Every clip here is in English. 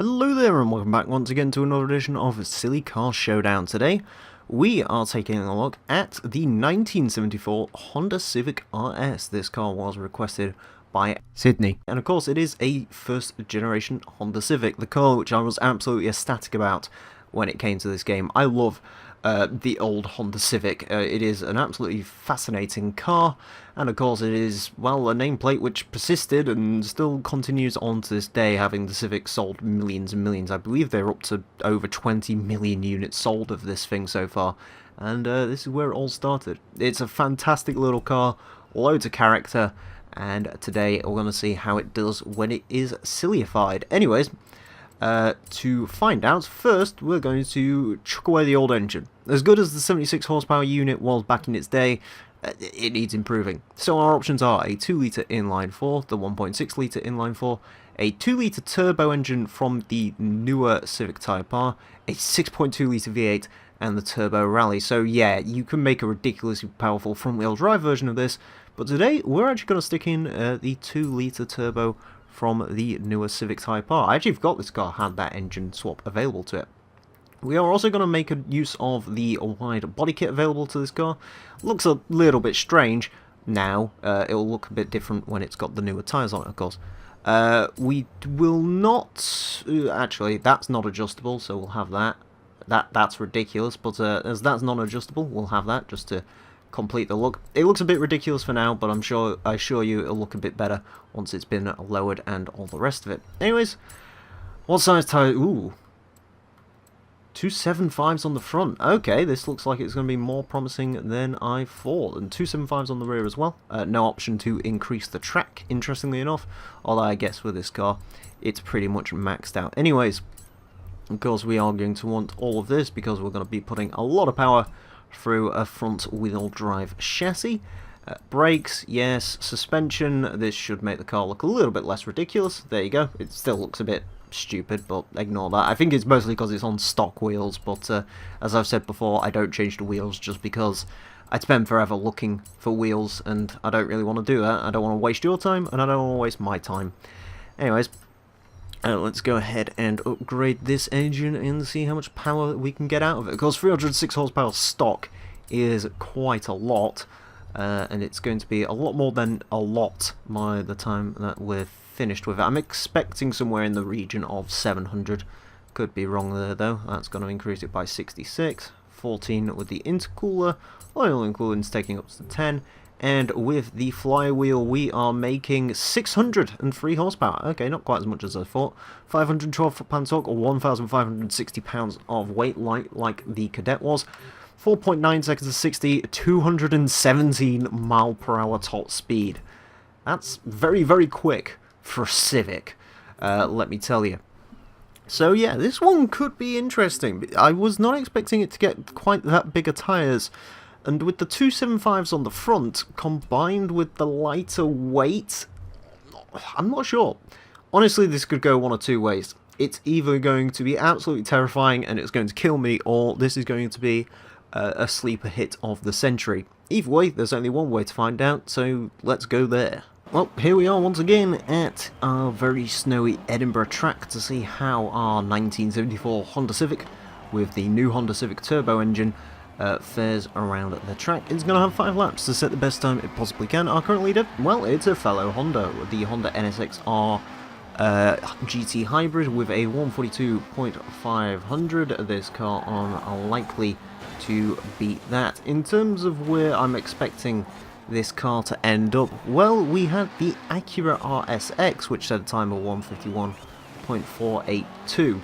Hello there and welcome back once again to another edition of Silly Car Showdown. Today we are taking a look at the 1974 Honda Civic RS. This car was requested by Sydney, and of course it is a first generation Honda Civic, the car which I was absolutely ecstatic about when it came to this game. I love the old Honda Civic. It is an absolutely fascinating car, and of course it is, well, a nameplate which persisted and still continues on to this day, having the Civic sold millions and millions. I believe they're up to over 20 million units sold of this thing so far, and this is where it all started. It's a fantastic little car, loads of character, and today we're going to see how it does when it is sillified. Anyways, to find out, first we're going to chuck away the old engine. As good as the 76 horsepower unit was back in its day, it needs improving. So our options are a 2-litre inline-4, the 1.6-litre inline-4, a 2-litre turbo engine from the newer Civic Type R, a 6.2-litre V8, and the Turbo Rally. So yeah, you can make a ridiculously powerful front-wheel drive version of this, but today we're actually going to stick in the 2-litre turbo from the newer Civic Type R. I actually forgot this car had that engine swap available to it. We are also going to make a use of the wide body kit available to this car. Looks a little bit strange now. It'll look a bit different when it's got the newer tyres on it, of course. We will not... actually, that's not adjustable, so we'll have that. That's ridiculous, but as that's non-adjustable, we'll have that just to complete the look. It looks a bit ridiculous for now, but I assure you it'll look a bit better once it's been lowered and all the rest of it. Anyways, what size tyre? Ooh, 275s on the front. Okay, this looks like it's going to be more promising than I thought. And 275s on the rear as well. No option to increase the track, interestingly enough. Although I guess with this car, it's pretty much maxed out. Anyways, of course we are going to want all of this because we're going to be putting a lot of power through a front-wheel drive chassis. Brakes, yes. Suspension, this should make the car look a little bit less ridiculous. There you go. It still looks a bit stupid, but ignore that. I think it's mostly because it's on stock wheels, but as I've said before, I don't change the wheels just because I'd spend forever looking for wheels, and I don't really want to do that. I don't want to waste your time, and I don't want to waste my time. Anyways, let's go ahead and upgrade this engine and see how much power we can get out of it. Of course, 306 horsepower stock is quite a lot, and it's going to be a lot more than a lot by the time that we're finished with it. I'm expecting somewhere in the region of 700. Could be wrong there though. That's going to increase it by 66. 14 with the intercooler. Oil and coolant's taking up to 10. And with the flywheel, we are making 603 horsepower. Okay, not quite as much as I thought. 512 foot-pound torque, or 1,560 pounds of weight, like the Cadet was. 4.9 seconds to 60, 217 mile per hour top speed. That's very, very quick for a Civic, let me tell you. So yeah, this one could be interesting. I was not expecting it to get quite that big of tyres. And with the 275s on the front, combined with the lighter weight, I'm not sure. Honestly, this could go one or two ways. It's either going to be absolutely terrifying and it's going to kill me, or this is going to be a sleeper hit of the century. Either way, there's only one way to find out, so let's go there. Well, here we are once again at our very snowy Edinburgh track to see how our 1974 Honda Civic, with the new Honda Civic turbo engine, fares around the track. It's going to have 5 laps to set the best time it possibly can. Our current leader, well, it's a fellow Honda, the Honda NSX-R GT Hybrid with a 142.500. This car on likely to beat that. In terms of where I'm expecting this car to end up, well, we had the Acura RSX, which set a time of 151.482.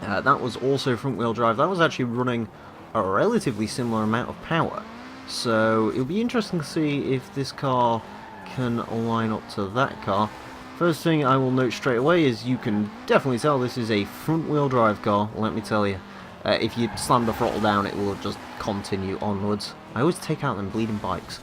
That was also front-wheel drive. That was actually running a relatively similar amount of power. So it'll be interesting to see if this car can line up to that car. First thing I will note straight away is you can definitely tell this is a front-wheel drive car, let me tell you. If you slam the throttle down, it will just continue onwards. I always take out them bleeding bikes.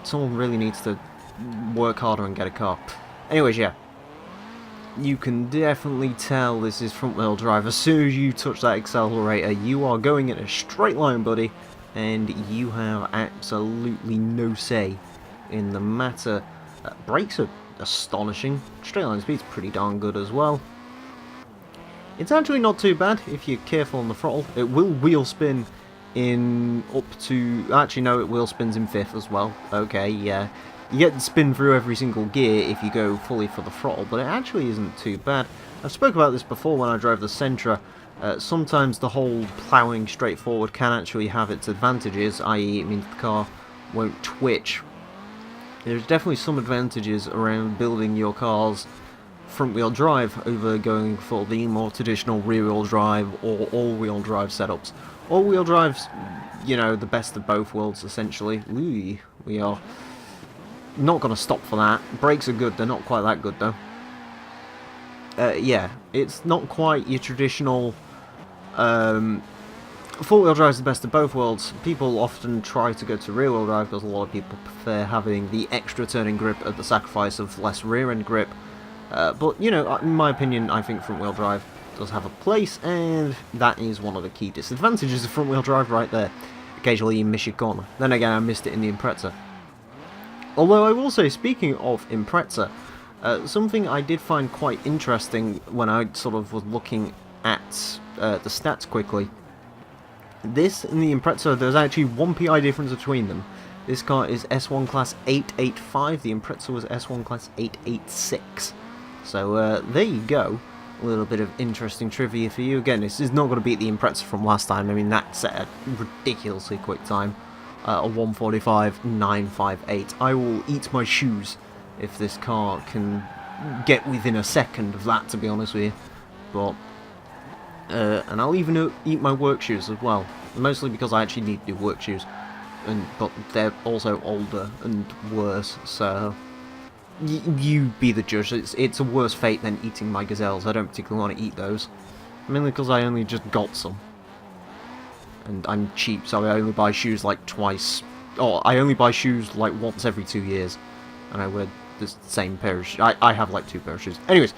Someone really needs to work harder and get a car. Anyways, yeah. You can definitely tell this is front-wheel drive. As soon as you touch that accelerator, you are going in a straight line, buddy, and you have absolutely no say in the matter. Brakes are astonishing. Straight line speed's pretty darn good as well. It's actually not too bad if you're careful on the throttle. It will wheel spin in up to... Actually, no, it wheel spins in 5th as well. Okay, yeah. You get to spin through every single gear if you go fully for the throttle, but it actually isn't too bad. I've spoke about this before when I drove the Sentra. Sometimes the whole ploughing straight forward can actually have its advantages, i.e. it means the car won't twitch. There's definitely some advantages around building your car's front-wheel drive over going for the more traditional rear-wheel drive or all-wheel drive setups. All-wheel drive's, you know, the best of both worlds, essentially. Ooh, we are not going to stop for that. Brakes are good, they're not quite that good, though. Yeah, it's not quite your traditional... Four-wheel drive is the best of both worlds. People often try to go to rear-wheel drive because a lot of people prefer having the extra turning grip at the sacrifice of less rear-end grip. But, you know, in my opinion, I think front-wheel drive does have a place, and that is one of the key disadvantages of front-wheel drive right there. Occasionally you miss your corner. Then again, I missed it in the Impreza. Although I will say, speaking of Impreza, something I did find quite interesting when I sort of was looking at the stats quickly. This and the Impreza, there's actually 1 PI difference between them. This car is S1 Class 885, the Impreza was S1 Class 886. So there you go. A little bit of interesting trivia for you. Again, this is not going to beat the Impreza from last time. I mean, that set a ridiculously quick time. A 1:45.958. I will eat my shoes if this car can get within a second of that, to be honest with you. But, and I'll even eat my work shoes as well. Mostly because I actually need new work shoes. But they're also older and worse, so... You be the judge. It's a worse fate than eating my gazelles. I don't particularly want to eat those. Mainly because I only just got some. And I'm cheap, so I only buy shoes like twice. Or I only buy shoes like once every 2 years. And I wear the same pair of shoes. I have like 2 pairs of shoes. Anyways,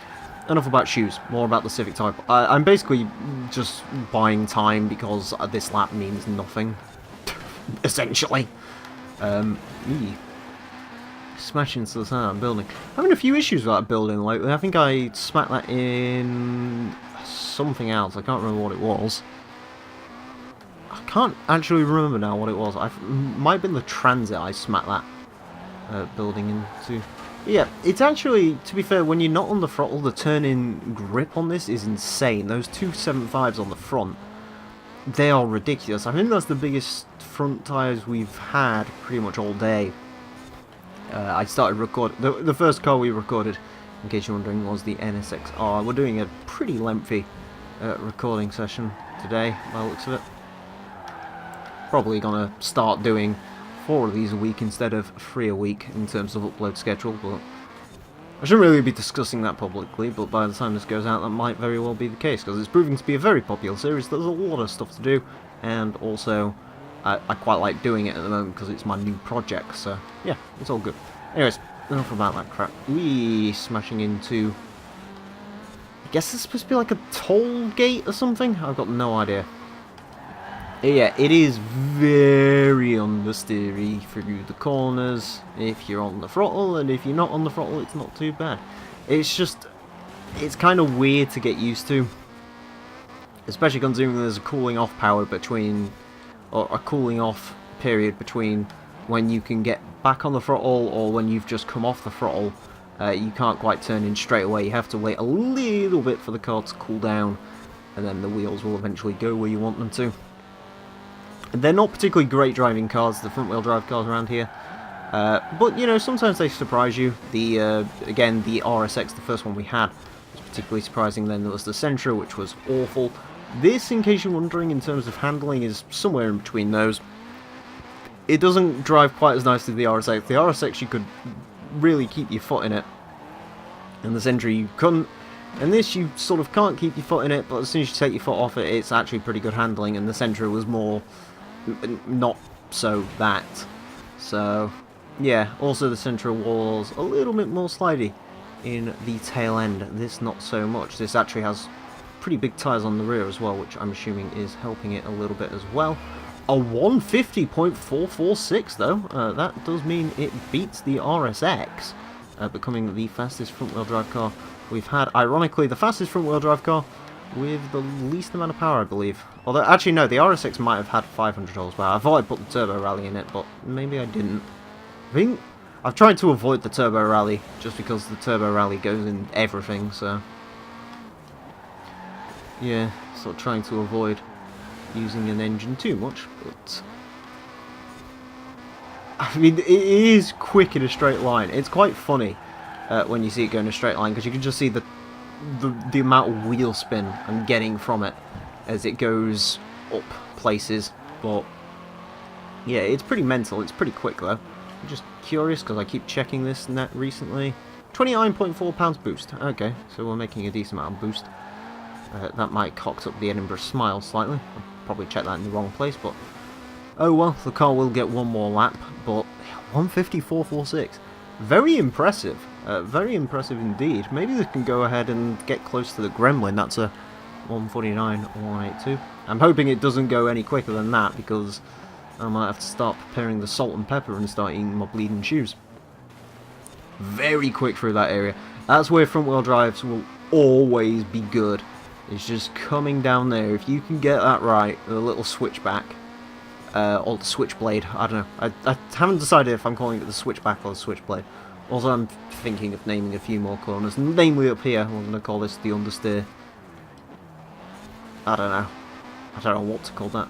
enough about shoes. More about the Civic Type. I'm basically just buying time because this lap means nothing. Essentially. Smash into the side of that building. Having a few issues with that building lately. I think I smacked that in something else. I can't remember what it was. I can't actually remember now what it was. Might have been the transit I smacked that building into. But yeah, it's actually, to be fair, when you're not on the throttle, the turn-in grip on this is insane. Those 275s on the front, they are ridiculous. I think that's the biggest front tyres we've had pretty much all day. I started recording... The first car we recorded, in case you're wondering, was the NSX-R. We're doing a pretty lengthy recording session today, by the looks of it. Probably gonna start doing 4 of these a week instead of 3 a week in terms of upload schedule, but I shouldn't really be discussing that publicly, but by the time this goes out that might very well be the case, because it's proving to be a very popular series. There's a lot of stuff to do, and also I quite like doing it at the moment because it's my new project, so yeah, it's all good. Anyways, enough about that crap. Smashing into... I guess it's supposed to be like a toll gate or something? I've got no idea. Yeah, it is very understeery through the corners if you're on the throttle, and if you're not on the throttle, it's not too bad. It's just... it's kind of weird to get used to. Especially considering there's a cooling off power between... or a cooling off period between when you can get back on the throttle or when you've just come off the throttle. You can't quite turn in straight away. You have to wait a little bit for the car to cool down, and then the wheels will eventually go where you want them to. They're not particularly great driving cars, the front-wheel drive cars around here. But, you know, sometimes they surprise you. Again, the RSX, the first one we had, was particularly surprising. Then there was the Sentra, which was awful. This, in case you're wondering, in terms of handling, is somewhere in between those. It doesn't drive quite as nicely as the RSX. The RSX, you could really keep your foot in it. And the Sentra, you couldn't. And this, you sort of can't keep your foot in it, but as soon as you take your foot off it, it's actually pretty good handling. And the Sentra was more... not so that. So, yeah. Also, the Sentra was a little bit more slidey in the tail end. This, not so much. This actually has pretty big tyres on the rear as well, which I'm assuming is helping it a little bit as well. A 150.446 though, that does mean it beats the RSX, becoming the fastest front-wheel drive car we've had. Ironically, the fastest front-wheel drive car with the least amount of power, I believe. Although, actually, no, the RSX might have had 500 horsepower. I thought I put the Turbo Rally in it, but maybe I didn't. I think I've tried to avoid the Turbo Rally, just because the Turbo Rally goes in everything, so... yeah, sort of trying to avoid using an engine too much, but... I mean, it is quick in a straight line. It's quite funny when you see it go in a straight line, because you can just see the amount of wheel spin I'm getting from it as it goes up places. But yeah, it's pretty mental. It's pretty quick though. I'm just curious because I keep checking this net recently. 29.4 pounds boost. Okay, so we're making a decent amount of boost. That might cock up the Edinburgh Smile slightly. I'll probably check that in the wrong place, but oh well, the car will get one more lap. But 154.46, very impressive. Very impressive indeed. Maybe they can go ahead and get close to the Gremlin. That's a 149.182. I'm hoping it doesn't go any quicker than that, because I might have to start preparing the salt and pepper and start eating my bleeding shoes. Very quick through that area. That's where front wheel drives will always be good. It's just coming down there. If you can get that right, the little switchback, or the switchblade, I don't know. I haven't decided if I'm calling it the switchback or the switchblade. Also, I'm thinking of naming a few more corners, namely up here. I'm going to call this the understeer. I don't know. I don't know what to call that.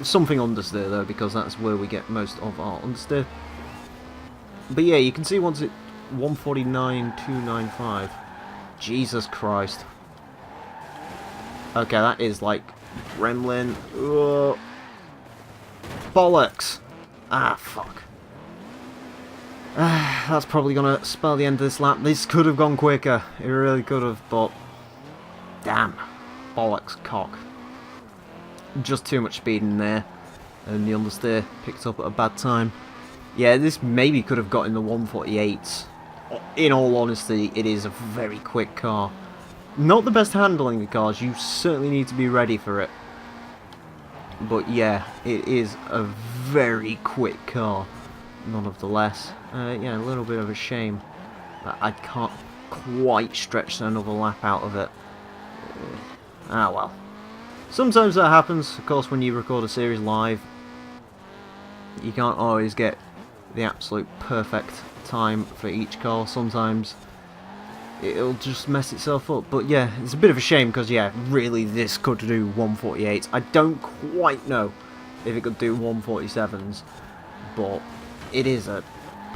Something understeer though, because that's where we get most of our understeer. But yeah, you can see once it 149.295. Jesus Christ. Okay, that is like Gremlin. Ugh. Bollocks. Ah, fuck. That's probably gonna spell the end of this lap. This could have gone quicker. It really could have, but damn. Bollocks, cock. Just too much speed in there. And the understeer picked up at a bad time. Yeah, this maybe could have got in the 148s. In all honesty, it is a very quick car. Not the best handling of cars. You certainly need to be ready for it. But yeah, it is a very quick car. Nonetheless. Yeah, a little bit of a shame that I can't quite stretch another lap out of it. Ah well. Sometimes that happens. Of course, when you record a series live, you can't always get the absolute perfect time for each car. Sometimes it'll just mess itself up. But yeah, it's a bit of a shame because, yeah, really this could do 148s. I don't quite know if it could do 147s, but it is a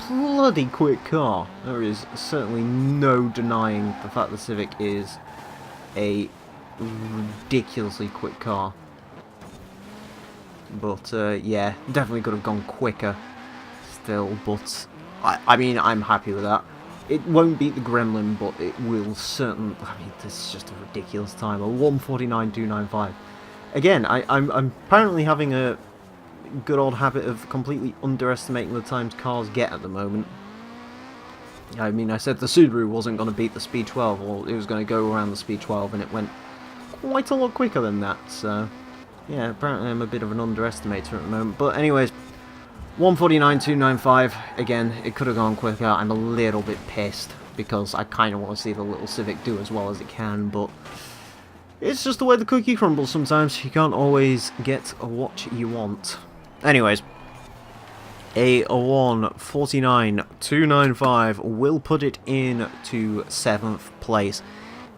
bloody quick car. There is certainly no denying the fact the Civic is a ridiculously quick car. But yeah, definitely could have gone quicker still, but I mean, I'm happy with that. It won't beat the Gremlin, but it will certainly... I mean, this is just a ridiculous time. A 149.295. Again, I'm apparently having a good old habit of completely underestimating the times cars get at the moment. I mean, I said the Subaru wasn't going to beat the Speed 12, or it was going to go around the Speed 12, and it went quite a lot quicker than that, so... yeah, apparently I'm a bit of an underestimator at the moment. But anyways, 149.295. Again, it could have gone quicker. I'm a little bit pissed because I kind of want to see the little Civic do as well as it can, but it's just the way the cookie crumbles sometimes. You can't always get what you want. Anyways, a 149.295 will put it into 7th place.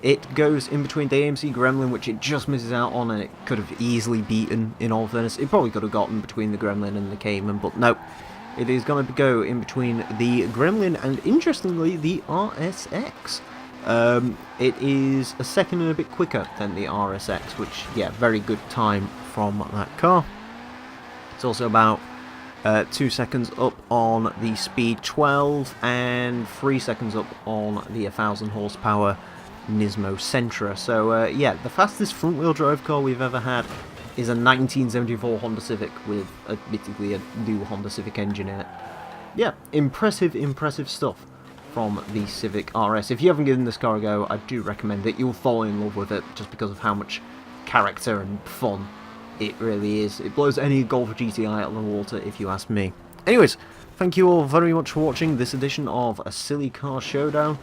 It goes in between the AMC Gremlin, which it just misses out on, and it could have easily beaten, in all fairness. It probably could have gotten between the Gremlin and the Cayman, but no. It is going to go in between the Gremlin and, interestingly, the RSX. It is a second and a bit quicker than the RSX, which, yeah, very good time from that car. It's also about 2 seconds up on the Speed 12 and 3 seconds up on the 1000 horsepower Nismo Sentra. So yeah, the fastest front wheel drive car we've ever had is a 1974 Honda Civic with admittedly a new Honda Civic engine in it. Yeah, impressive stuff from the Civic RS. If you haven't given this car a go, I do recommend it. You'll fall in love with it just because of how much character and fun it really is. It blows any Golf GTI out of the water if you ask me. Anyways, thank you all very much for watching this edition of A Silly Car Showdown.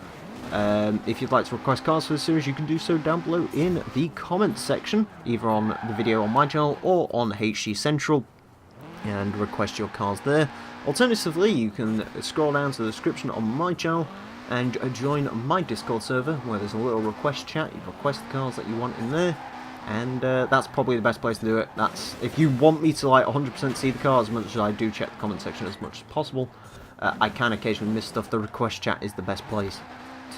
If you'd like to request cars for the series, you can do so down below in the comments section, either on the video on my channel or on HG Central, and request your cars there. Alternatively, you can scroll down to the description on my channel and join my Discord server, where there's a little request chat. You request the cars that you want in there, and that's probably the best place to do it. That's if you want me to like 100% see the car, as much as I do check the comment section as much as possible. I can occasionally miss stuff. The request chat is the best place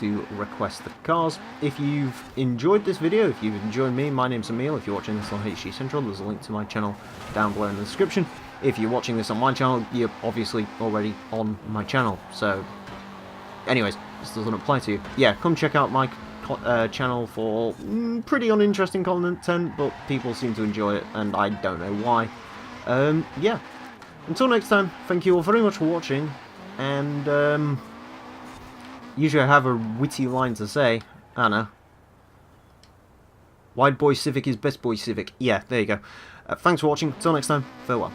to request the cars. If you've enjoyed this video, if you've enjoyed me, my name's Emile. If you're watching this on HG Central, there's a link to my channel down below in the description. If you're watching this on my channel, you're obviously already on my channel. So, anyways, this doesn't apply to you. Yeah, come check out my channel for pretty uninteresting content, but people seem to enjoy it, and I don't know why. Yeah. Until next time, thank you all very much for watching, and usually I have a witty line to say. I don't know. Wide boy Civic is best boy Civic. Yeah, there you go. Thanks for watching. Until next time, farewell.